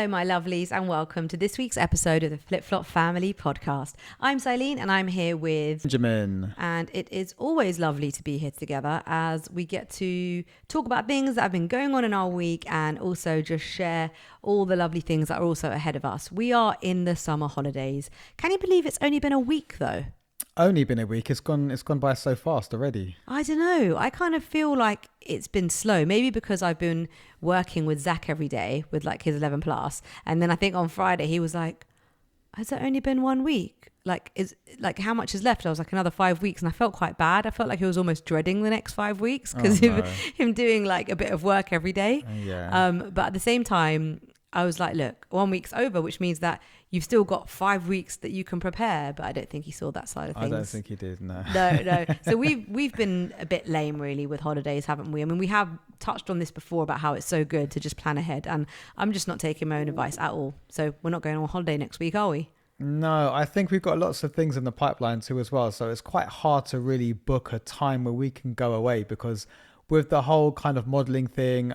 Hello, my lovelies, and welcome to this week's episode of the Flip Flop Family podcast. I'm Silene, and I'm here with Benjamin. And it is always lovely to be here together as we get to talk about things that have been going on in our week and also just share all the lovely things that are also ahead of us. We are in the summer holidays. Can you believe it's only been a week though? Only been a week. It's gone by so fast already. I don't know. I kind of feel like it's been slow. Maybe because I've been working with Zach every day with like his 11 plus. And then I think on Friday he was like, has it only been 1 week? How much is left? I was like, another 5 weeks. And I felt quite bad. I felt like he was almost dreading the next 5 weeks because of him doing like a bit of work every day. Yeah. But at the same time, I was like, look, 1 week's over, which means that you've still got 5 weeks that you can prepare. But I don't think he saw that side of things. I don't think he did, no. No. So we've been a bit lame really with holidays, haven't we? I mean, we have touched on this before about how it's so good to just plan ahead. And I'm just not taking my own advice at all. So we're not going on holiday next week, are we? No, I think we've got lots of things in the pipeline too as well. So it's quite hard to really book a time where we can go away because with the whole kind of modeling thing,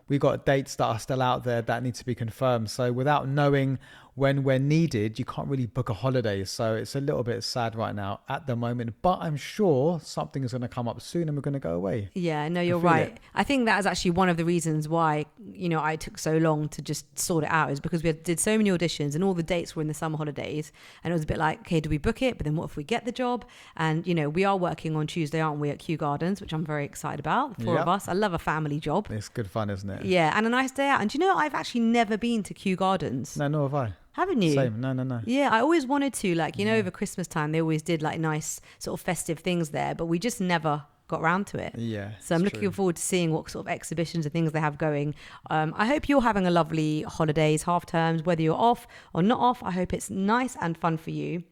we got dates that are still out there that need to be confirmed. So without knowing when we're needed, you can't really book a holiday. So it's a little bit sad right now at the moment, but I'm sure something is going to come up soon and we're going to go away. Yeah, no, you're right. I think that is actually one of the reasons why, I took so long to just sort it out is because we did so many auditions and all the dates were in the summer holidays. And it was a bit like, okay, do we book it? But then what if we get the job? And, we are working on Tuesday, aren't we, at Kew Gardens, which I'm very excited about, the four of us. I love a family job. It's good fun, isn't it? Yeah, and a nice day out. And I've actually never been to Kew Gardens. No, nor have I. Haven't you? Same. No. Yeah, I always wanted to. Over Christmas time, they always did like nice sort of festive things there, but we just never got around to it. Yeah. So I'm looking forward to seeing what sort of exhibitions and things they have going. I hope you're having a lovely holidays, half terms, whether you're off or not off. I hope it's nice and fun for you.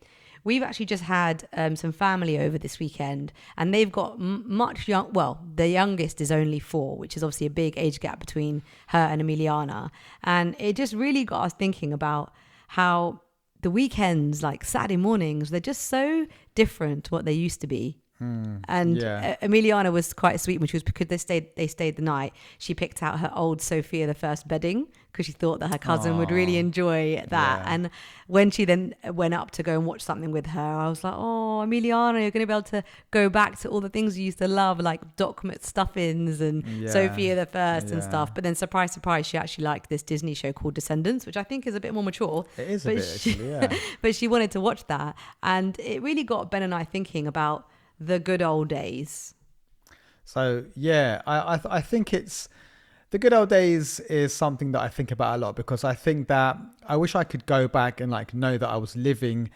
We've actually just had some family over this weekend and they've got the youngest is only 4, which is obviously a big age gap between her and Emiliana. And it just really got us thinking about how the weekends, like Saturday mornings, they're just so different to what they used to be. Emiliana was quite sweet when because they stayed the night. She picked out her old Sophia the First bedding because she thought that her cousin would really enjoy that. Yeah. And when she then went up to go and watch something with her, I was like, oh, Emiliana, you're going to be able to go back to all the things you used to love, like document stuffings and Sophia the First and stuff. But then surprise, she actually liked this Disney show called Descendants, which I think is a bit more mature. It is a bit, actually, yeah. But she wanted to watch that. And it really got Ben and I thinking about the good old days. So yeah, I think it's the good old days is something that I think about a lot because I think that I wish I could go back and like know that I was living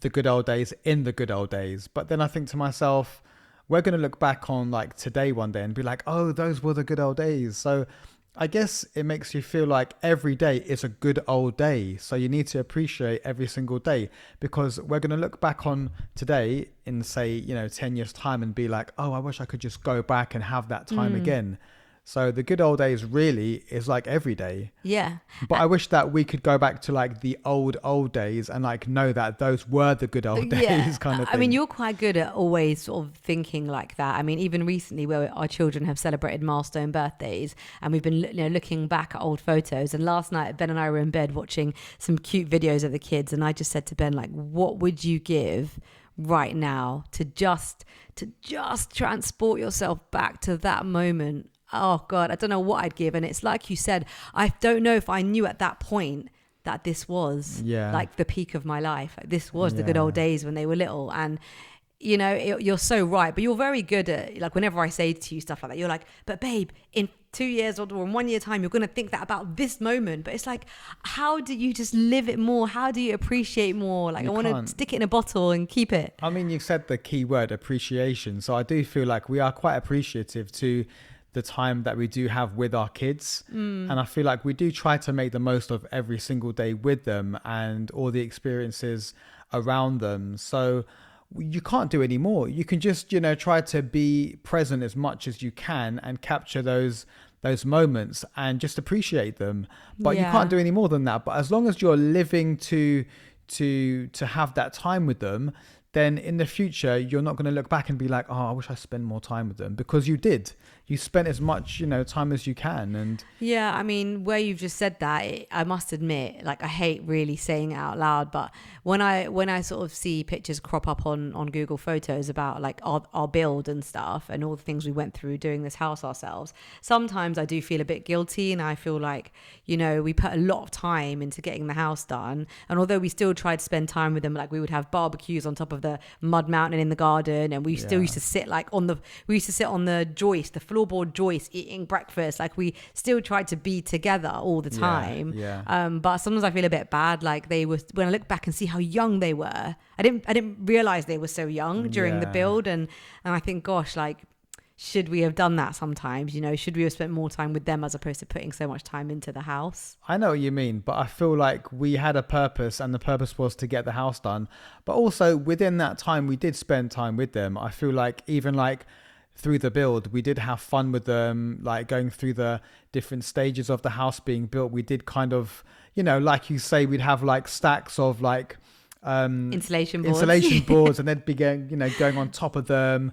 the good old days in the good old days. But then I think to myself, we're going to look back on like today one day and be like, oh, those were the good old days. So I guess it makes you feel like every day is a good old day. So you need to appreciate every single day because we're going to look back on today in say, 10 years time and be like, oh, I wish I could just go back and have that time again. So the good old days really is like every day. Yeah. But I wish that we could go back to like the old days and like know that those were the good old days kind of thing. I mean, you're quite good at always sort of thinking like that. I mean, even recently where our children have celebrated milestone birthdays and we've been looking back at old photos. And last night, Ben and I were in bed watching some cute videos of the kids. And I just said to Ben, like, what would you give right now to just transport yourself back to that moment? Oh God, I don't know what I'd give. And it's like you said, I don't know if I knew at that point that this was like the peak of my life. Like, this was the good old days when they were little. And you're so right, but you're very good at like whenever I say to you stuff like that, you're like, but babe, in 2 years or in 1 year time, you're going to think that about this moment. But it's like, how do you just live it more? How do you appreciate more? Like I want to stick it in a bottle and keep it. I mean, you said the key word appreciation. So I do feel like we are quite appreciative to the time that we do have with our kids. And I feel like we do try to make the most of every single day with them and all the experiences around them. So you can't do any more. You can just, try to be present as much as you can and capture those moments and just appreciate them. But you can't do any more than that. But as long as you're living to have that time with them, then in the future, you're not going to look back and be like, oh, I wish I spent more time with them, because you did. you spent as much, time as you can. And Yeah, I mean, where you've just said that, I must admit, like, I hate really saying it out loud, but when I sort of see pictures crop up on Google Photos about like our build and stuff and all the things we went through doing this house ourselves, sometimes I do feel a bit guilty, and I feel like, we put a lot of time into getting the house done. And although we still tried to spend time with them, like we would have barbecues on top of the mud mountain in the garden, and we still used to sit like on the joist, the floorboard joist, eating breakfast. Like we still tried to be together all the time. But sometimes I feel a bit bad. Like when I look back and see how young they were, I didn't realize they were so young during the build. And I think, gosh, like, should we have done that sometimes? Should we have spent more time with them as opposed to putting so much time into the house? I know what you mean, but I feel like we had a purpose, and the purpose was to get the house done. But also within that time, we did spend time with them. I feel like even like through the build, we did have fun with them, like going through the different stages of the house being built. We did kind of, like you say, we'd have like stacks of like insulation boards and they'd be going on top of them,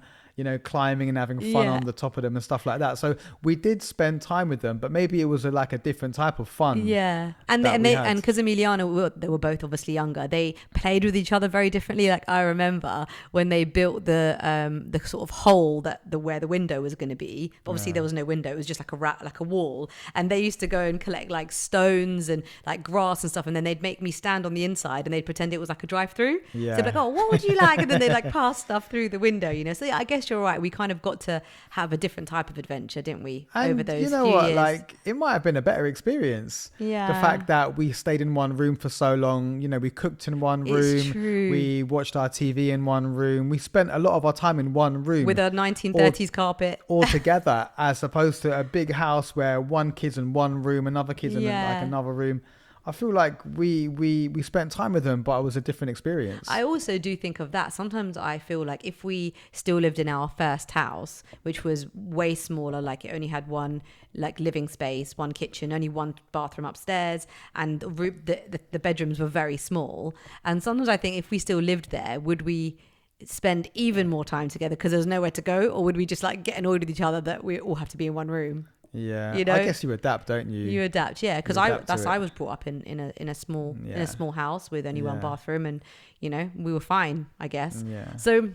climbing and having fun on the top of them and stuff like that. So we did spend time with them, but maybe it was like a different type of fun. Yeah. And because Emiliana, they were both obviously younger, they played with each other very differently. Like I remember when they built the sort of hole where the window was going to be. But obviously there was no window. It was just like a wall. And they used to go and collect like stones and like grass and stuff. And then they'd make me stand on the inside and they'd pretend it was like a drive-through. Yeah. So they'd be like, oh, what would you like? And then they'd like pass stuff through the window, So yeah, I guess you're right. We kind of got to have a different type of adventure, didn't we? And over those few years. Like it might have been a better experience. Yeah. The fact that we stayed in one room for so long, we cooked in one room. It's true. We watched our TV in one room. We spent a lot of our time in one room. With a 1930s carpet. All together, as opposed to a big house where one kid's in one room, another kid's in like another room. I feel like we spent time with them, but it was a different experience. I also do think of that. Sometimes I feel like if we still lived in our first house, which was way smaller, like it only had one like living space, one kitchen, only one bathroom upstairs, and the bedrooms were very small. And sometimes I think if we still lived there, would we spend even more time together because there's nowhere to go, or would we just like get annoyed with each other that we all have to be in one room? Yeah, I guess you adapt, don't you? You adapt, yeah. Because I was brought up in a small house with only one bathroom, and we were fine, I guess. Yeah. So,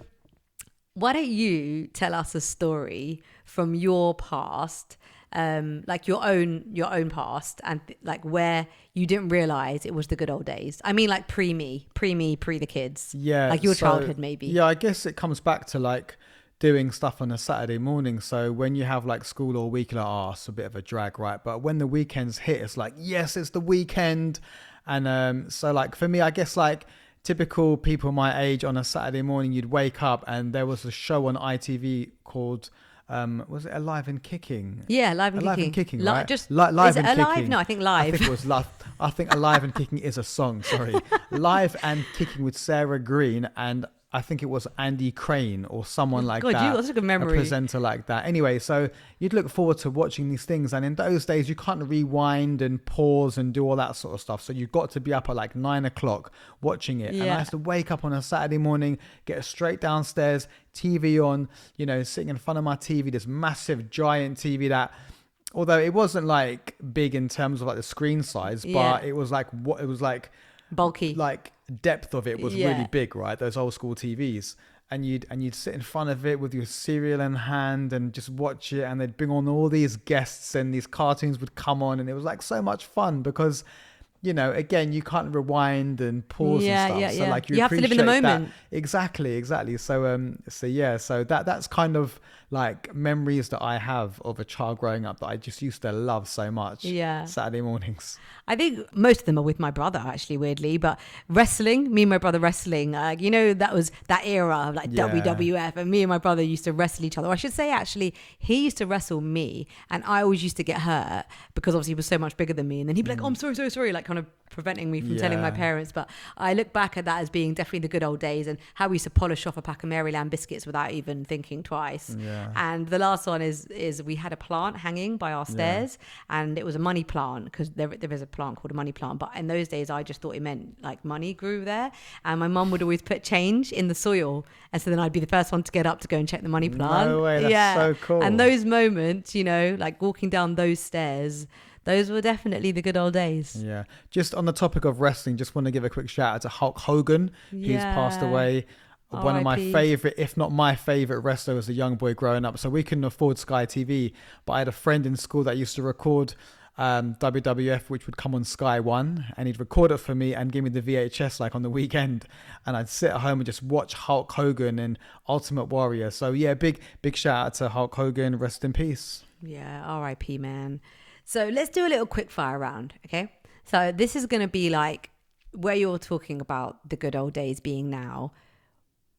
why don't you tell us a story from your past, like your own past, and like where you didn't realize it was the good old days? I mean, like pre the kids. Yeah, like your childhood, maybe. Yeah, I guess it comes back to like doing stuff on a Saturday morning. So when you have like school all week, you're like, it's a bit of a drag, right? But when the weekends hit, it's like, yes, it's the weekend. And so like for me, I guess like typical people my age on a Saturday morning, you'd wake up and there was a show on ITV called was it Alive and Kicking? Yeah, Live and Kicking. Kicking, right? Live and Kicking. Alive? No, I think Live. I think it was Live. I think Alive and Kicking is a song. Sorry, Live and Kicking with Sarah Green, and I think it was Andy Crane or someone like that. God, that's a good memory. A presenter like that. Anyway, so you'd look forward to watching these things. And in those days, you can't rewind and pause and do all that sort of stuff. So you've got to be up at like 9 o'clock watching it. Yeah. And I used to wake up on a Saturday morning, get straight downstairs, TV on, sitting in front of my TV, this massive giant TV that, although it wasn't like big in terms of like the screen size, but it was like bulky, like depth of it was really big, right? Those old school TVs, and you'd sit in front of it with your cereal in hand and just watch it, and they'd bring on all these guests and these cartoons would come on, and it was like so much fun because again, you can't rewind and pause and stuff. So like you have to live in the moment. That. Exactly. So that's kind of like memories that I have of a child growing up that I just used to love so much. Yeah. Saturday mornings. I think most of them are with my brother, actually, weirdly. But wrestling, me and my brother wrestling, that was that era of like WWF, and me and my brother used to wrestle each other. Or I should say, actually, he used to wrestle me, and I always used to get hurt because obviously he was so much bigger than me. And then he'd be like, "Oh, I'm sorry," like kind of preventing me from telling my parents. But I look back at that as being definitely the good old days, and how we used to polish off a pack of Maryland biscuits without even thinking twice. And the last one is we had a plant hanging by our stairs, and it was a money plant, because there is a plant called a money plant, but in those days I just thought it meant like money grew there. And my mum would always put change in the soil, and so then I'd be the first one to get up to go and check the money plant. No way, that's so cool. And those moments, you know, like walking down those stairs, those were definitely the good old days. Yeah. Just on the topic of wrestling, just want to give a quick shout out to Hulk Hogan, who's passed away. One of my favorite, if not my favorite wrestler as a young boy growing up. So we couldn't afford Sky TV, but I had a friend in school that used to record WWF, which would come on Sky One, and he'd record it for me and give me the VHS like on the weekend, and I'd sit at home and just watch Hulk Hogan and Ultimate Warrior. So yeah, big shout out to Hulk Hogan. Rest in peace. Yeah, R.I.P. man. So let's do a little quick fire round, okay? So this is going to be like where you're talking about the good old days being now.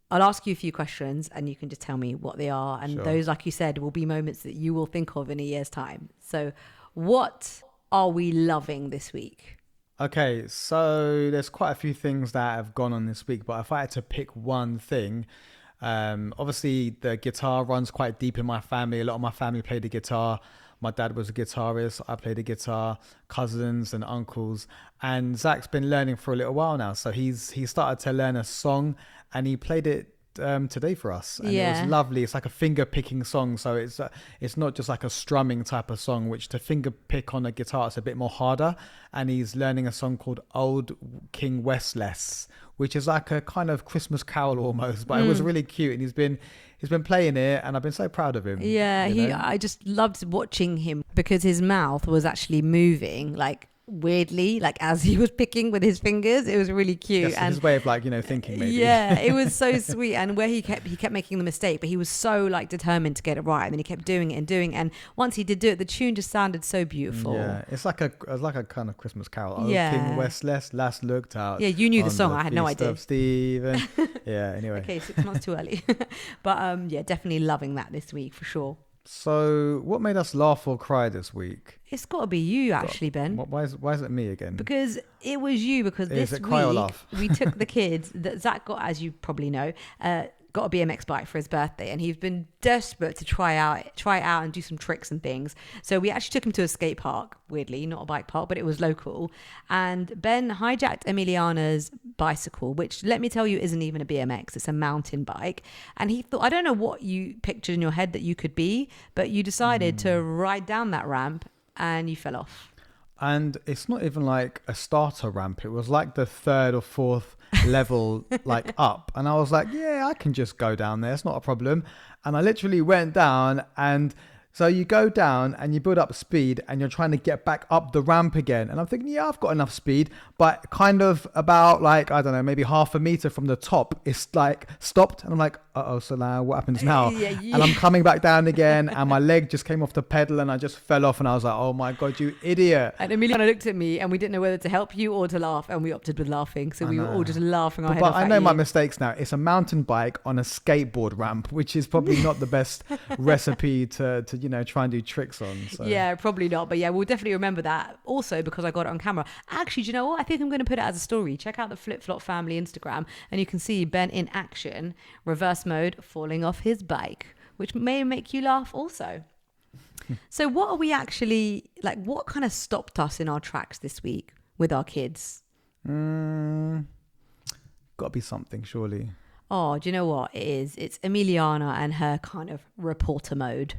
I'll ask you a few questions and you can just tell me what they are. And those, like you said, will be moments that you will think of in a year's time. So what are we loving this week? Okay, so there's quite a few things that have gone on this week, but if I had to pick one thing, obviously the guitar runs quite deep in my family. A lot of my family played the guitar. My dad was a guitarist. I played the guitar, cousins and uncles. And Zach's been learning for a little while now. So he started to learn a song and he played it today for us. And it was lovely. It's like a finger picking song. So it's not just like a strumming type of song, which to finger pick on a guitar, it's a bit more harder. And he's learning a song called Old King Westless, which is like a kind of Christmas carol almost, but it was really cute. And he's been playing it and I've been so proud of him. Yeah, I just loved watching him because his mouth was actually moving like weirdly, like as he was picking with his fingers. It was really cute. And his way of like, thinking maybe. Yeah, it was so sweet. And where he kept making the mistake, but he was so like determined to get it right. And then he kept doing it and doing it. And once he did do it, the tune just sounded so beautiful. Yeah, it's like a kind of Christmas carol. Oh, King Westless last looked out. Yeah, you knew the song. I had no idea. Stephen. Yeah, anyway. Okay, 6 months too early. But yeah, definitely loving that this week for sure. So what made us laugh or cry this week? It's got to be you actually, Ben. Why is it me again? Because it was you, because this week we took the kids that Zach got, as you probably know, got a BMX bike for his birthday, and he's been desperate to try it out and do some tricks and things. So we actually took him to a skate park, weirdly, not a bike park, but it was local. And Ben hijacked Emiliana's bicycle, which, let me tell you, isn't even a BMX, it's a mountain bike. And he thought, I don't know what you pictured in your head that you could be, but you decided to ride down that ramp and you fell off. And it's not even like a starter ramp. It was like the 3rd or 4th level like up. And I was like, yeah, I can just go down there. It's not a problem. And I literally went down, and so you go down and you build up speed and you're trying to get back up the ramp again. And I'm thinking, yeah, I've got enough speed, but kind of about like, I don't know, maybe half a meter from the top, it's like stopped. And I'm like, so now what happens now? And I'm coming back down again and my leg just came off the pedal and I just fell off, and I was like, oh my God, you idiot. And Emiliana looked at me and we didn't know whether to help you or to laugh, and we opted with laughing. So we were all just laughing our head off. But I know my mistakes now. It's a mountain bike on a skateboard ramp, which is probably not the best recipe to try and do tricks on. So. Yeah, probably not. But yeah, we'll definitely remember that. Also, because I got it on camera. Actually, do you know what? I think I'm going to put it as a story. Check out the Flip Flop Family Instagram and you can see Ben in action, reverse mode, falling off his bike, which may make you laugh also. So what are we actually, like, what kind of stopped us in our tracks this week with our kids? Got to be something, surely. Oh, do you know what it is? It's Emiliana and her kind of reporter mode.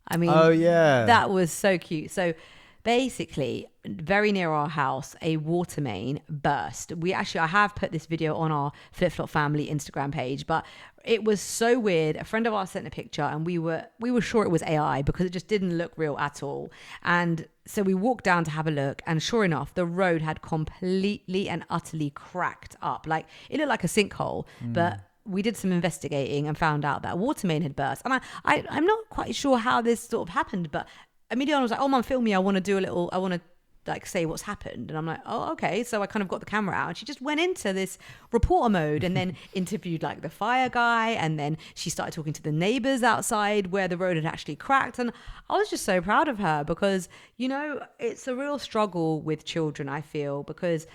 I mean, oh yeah, that was so cute. So basically, very near our house, a water main burst. I have put this video on our Flip Flop Family Instagram page, but it was so weird. A friend of ours sent a picture and we were sure it was AI because it just didn't look real at all. And so we walked down to have a look, and sure enough, the road had completely and utterly cracked up. Like, it looked like a sinkhole, but we did some investigating and found out that a water main had burst. And I'm not quite sure how this sort of happened, but Emiliana was like, oh, Mum, film me. I want to like say what's happened. And I'm like, oh, okay. So I kind of got the camera out and she just went into this reporter mode and then interviewed like the fire guy. And then she started talking to the neighbors outside where the road had actually cracked. And I was just so proud of her because, you know, it's a real struggle with children, I feel, because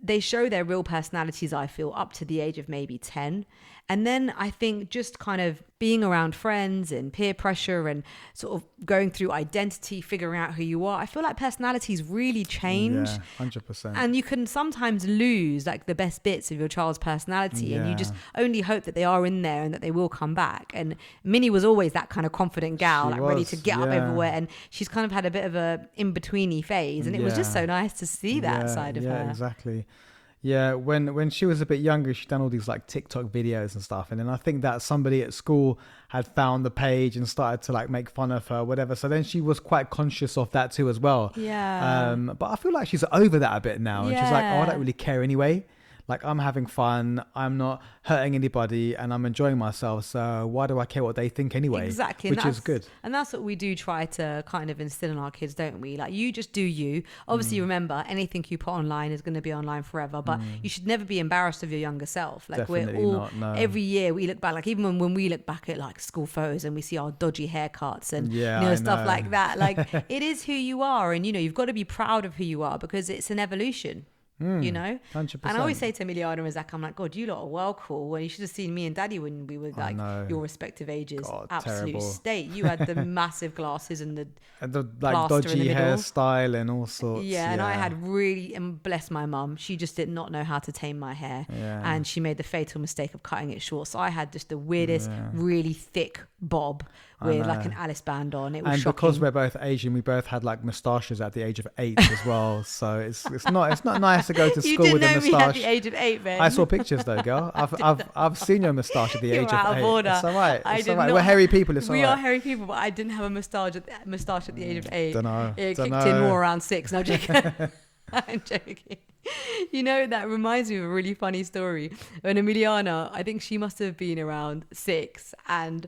they show their real personalities, I feel, up to the age of maybe 10. And then I think just kind of being around friends and peer pressure and sort of going through identity, figuring out who you are, I feel like personalities really change. Yeah, 100%. And you can sometimes lose like the best bits of your child's personality and you just only hope that they are in there and that they will come back. And Minnie was always that kind of confident gal, She like ready was, to get up everywhere. And she's kind of had a bit of a in-betweeny phase. And it was just so nice to see that side of her. Yeah, exactly. Yeah, when she was a bit younger, she'd done all these like TikTok videos and stuff. And then I think that somebody at school had found the page and started to like make fun of her, whatever. So then she was quite conscious of that too as well. Yeah. But I feel like she's over that a bit now. And she's like, oh, I Yeah. don't really care anyway. Like, I'm having fun, I'm not hurting anybody, and I'm enjoying myself. So why do I care what they think anyway? Exactly. Which is good. And that's what we do try to kind of instill in our kids, don't we? Like, you just do you. Obviously, remember, anything you put online is going to be online forever, but you should never be embarrassed of your younger self. Like, Definitely we're all, not, no. every year we look back, like even when we look back at like school photos and we see our dodgy haircuts and, Yeah, you know, I stuff know. like that. Like, it is who you are. And, you know, you've got to be proud of who you are because it's an evolution. You know, 100%. and I always say to Emiliana and Zach, I'm like, God, you lot are well cool. And you should have seen me and Daddy when we were like know. your respective ages. God, Absolute terrible. state. You had the massive glasses and the And the like plaster in the dodgy middle. hairstyle and all sorts. yeah, and I had really, and bless my mum, she just did not know how to tame my hair, Yeah. and she made the fatal mistake of cutting it short. So I had just the weirdest, really thick bob with like an Alice band on. It was And shocking. because we're both Asian, we both had like moustaches at the age of 8 as well. So it's not nice to go to you school didn't with a know me at moustache. the age of 8, man. I saw pictures though, girl. I've seen your moustache at the You're age out of of 8. order. It's all right. I It's did all right. not- We're hairy people. It's all We right. are hairy people, but I didn't have a moustache at the age of 8. Dunno. It kicked Dunno. in more around 6. No, I'm joking. I'm joking. You know, that reminds me of a really funny story. When Emiliana, I think she must have been around 6, and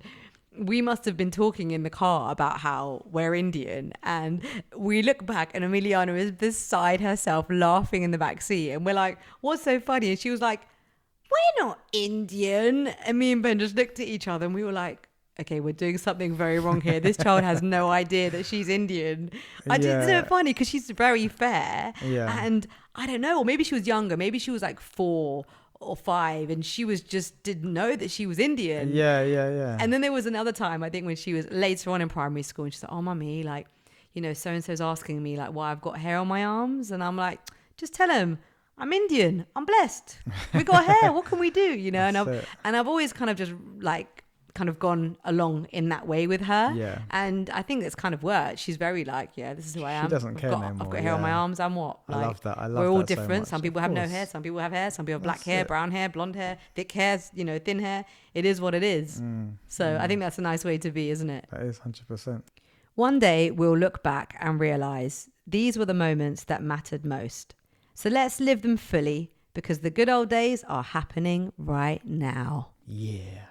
we must have been talking in the car about how we're Indian, and we look back and Emiliana is beside herself laughing in the back seat, and we're like, what's so funny? And she was like, we're not Indian. And me and Ben just looked at each other and we were like, okay, we're doing something very wrong here. This child has no idea that she's Indian. It's so funny because she's very fair. Yeah. And I don't know, or maybe she was younger. Maybe she was like 4 or 5 and she was just didn't know that she was Indian. Yeah. And then there was another time, I think, when she was later on in primary school and she said, oh, mummy, like, you know, so-and-so's asking me like why I've got hair on my arms. And I'm like, just tell him I'm Indian. I'm blessed. We got hair. What can we do? You know, and I've always kind of just like kind of gone along in that way with her. Yeah. And I think it's kind of worked. She's very like, yeah, this is who I am. doesn't care no I've more, got hair on my yeah. arms. I'm what? I Like, love that. I love we're all that so different. much. Some people Of have no course. hair. Some people have hair. Some people have black That's hair, it. brown hair, blonde hair, thick hair, you know, thin hair. It is what it is. So I think that's a nice way to be, isn't it? That is 100%. One day we'll look back and realize these were the moments that mattered most. So let's live them fully because the good old days are happening right now. Yeah.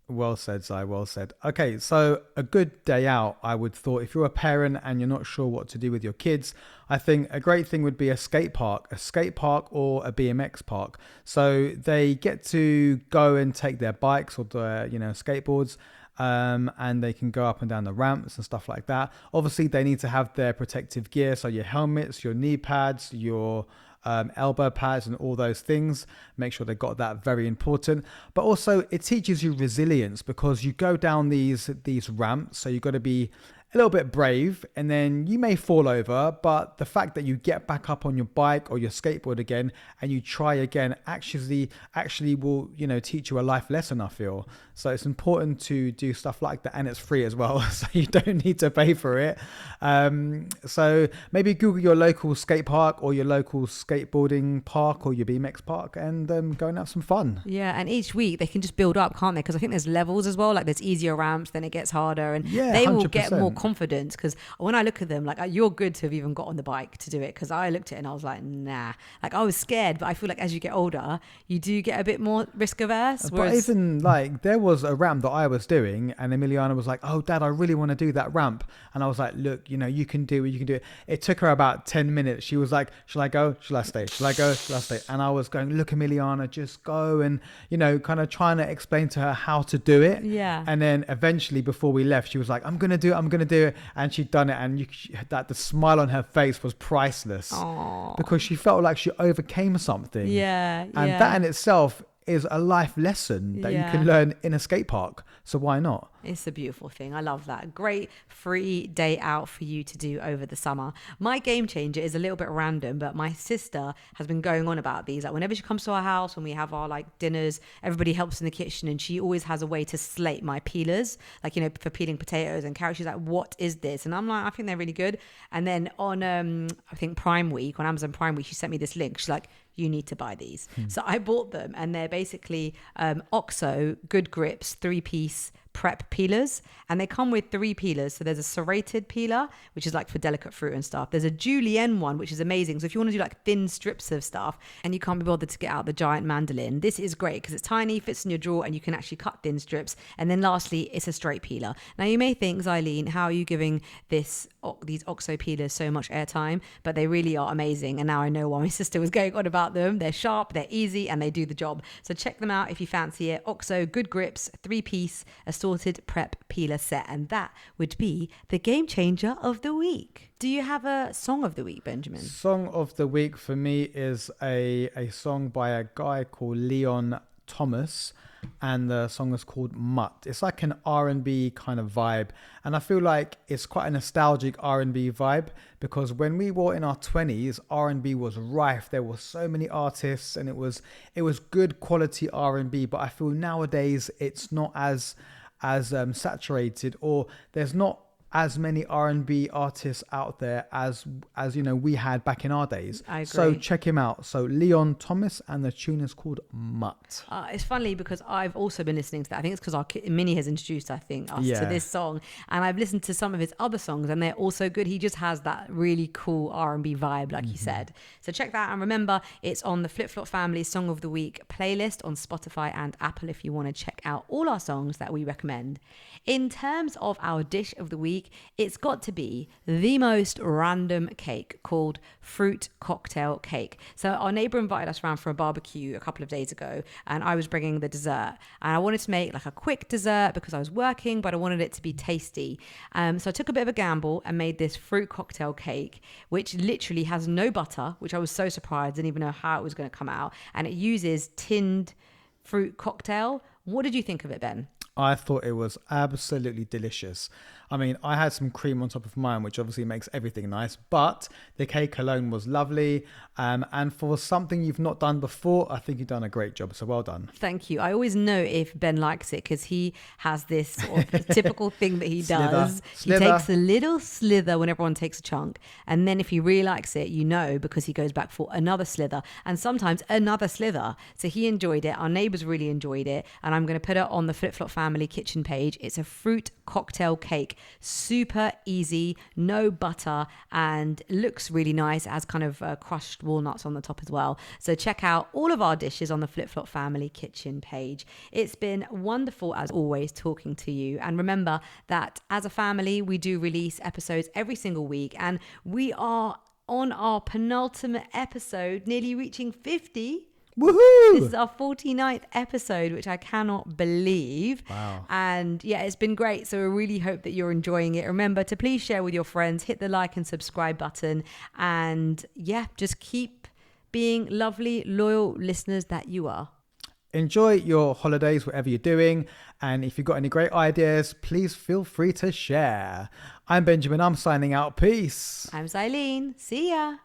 Well said, Zai. Well said. Okay, so a good day out, I would thought, if you're a parent and you're not sure what to do with your kids, I think a great thing would be a skate park or a BMX park. So they get to go and take their bikes or their, skateboards, and they can go up and down the ramps and stuff like that. Obviously, they need to have their protective gear, so your helmets, your knee pads, your elbow pads and all those things. Make sure they got that, very important. But also it teaches you resilience because you go down these ramps, so you've got to be a little bit brave, and then you may fall over, but the fact that you get back up on your bike or your skateboard again and you try again actually will teach you a life lesson, I feel. So it's important to do stuff like that, and it's free as well, so you don't need to pay for it. So maybe Google your local skate park or your local skateboarding park or your BMX park and go and have some fun. Yeah, and each week they can just build up, can't they? Because I think there's levels as well. Like there's easier ramps, then it gets harder, and Yeah, they will 100%. get more confidence, because when I look at them, like you're good to have even got on the bike to do it, because I looked at it and I was like, nah. Like I was scared, but I feel like as you get older, you do get a bit more risk averse. But even like there was a ramp that I was doing and Emiliana was like, oh dad, I really want to do that ramp. And I was like, look, you know, you can do it, you can do it. It took her about 10 minutes. She was like, shall I go? Shall I stay? Shall I go? Shall I stay? And I was going, look, Emiliana, just go. And, you know, kind of trying to explain to her how to do it. Yeah. And then eventually before we left, she was like, I'm going to do it. I'm going to do it. And she'd done it. And the smile on her face was priceless. Aww. Because she felt like she overcame something. Yeah. And that in itself is a life lesson that you can learn in a skate park. So why not? It's a beautiful thing. I love that. Great free day out for you to do over the summer. My game changer is a little bit random, but my sister has been going on about these. Like whenever she comes to our house, when we have our like dinners, everybody helps in the kitchen, and she always has a way to slate my peelers, like, you know, for peeling potatoes and carrots. She's like, what is this? And I'm like, I think they're really good. And then on, I think Prime Week, on Amazon Prime Week, she sent me this link. She's like, you need to buy these. So I bought them, and they're basically OXO Good Grips 3-piece prep peelers, and they come with 3 peelers. So there's a serrated peeler, which is like for delicate fruit and stuff. There's a julienne one, which is amazing. So if you want to do like thin strips of stuff and you can't be bothered to get out the giant mandolin, this is great because it's tiny, fits in your drawer, and you can actually cut thin strips. And then lastly, it's a straight peeler. Now you may think, Xylene, how are you giving these OXO peelers so much airtime? But they really are amazing, and now I know why my sister was going on about them. They're sharp, they're easy, and they do the job. So check them out if you fancy it. OXO Good Grips 3-piece assorted prep peeler set, and that would be the game changer of the week. Do you have a song of the week, Benjamin? Song of the week for me is a song by a guy called Leon Thomas, and the song is called Mutt. It's like an R&B kind of vibe, and I feel like it's quite a nostalgic R&B vibe, because when we were in our 20s, R&B was rife. There were so many artists, and it was good quality R&B, but I feel nowadays it's not as saturated, or there's not as many R&B artists out there as you know we had back in our days. I agree. So check him out. So Leon Thomas, and the tune is called Mutt. It's funny because I've also been listening to that. I think it's because Minnie has introduced, I think, us to this song, and I've listened to some of his other songs, and they're also good. He just has that really cool R&B vibe, like you said. So check that out, and remember, it's on the Flip Flop Family Song of the Week playlist on Spotify and Apple if you want to check out all our songs that we recommend. In terms of our dish of the week, it's got to be the most random cake called fruit cocktail cake. So our neighbor invited us around for a barbecue a couple of days ago, and I was bringing the dessert, and I wanted to make like a quick dessert because I was working, but I wanted it to be tasty. So I took a bit of a gamble and made this fruit cocktail cake, which literally has no butter, which I was so surprised, didn't even know how it was going to come out, and it uses tinned fruit cocktail. What did you think of it, Ben? I thought it was absolutely delicious. I mean, I had some cream on top of mine, which obviously makes everything nice, but the cake alone was lovely. And for something you've not done before, I think you've done a great job. So well done. Thank you. I always know if Ben likes it because he has this sort of typical thing that he does. Slither. He takes a little slither when everyone takes a chunk. And then if he really likes it, you know, because he goes back for another slither and sometimes another slither. So he enjoyed it. Our neighbors really enjoyed it. And I'm going to put it on the Flip Flop Family kitchen page. It's a fruit cocktail cake. Super easy, no butter, and looks really nice. It has kind of crushed walnuts on the top as well. So check out all of our dishes on the Flip Flop Family kitchen page. It's been wonderful as always talking to you. And remember that as a family, we do release episodes every single week, and we are on our penultimate episode, nearly reaching 50. Woohoo! This is our 49th episode, which I cannot believe. Wow. And yeah, it's been great. So we really hope that you're enjoying it. Remember to please share with your friends, hit the like and subscribe button. And yeah, just keep being lovely, loyal listeners that you are. Enjoy your holidays, whatever you're doing. And if you've got any great ideas, please feel free to share. I'm Benjamin. I'm signing out. Peace. I'm Xylene. See ya.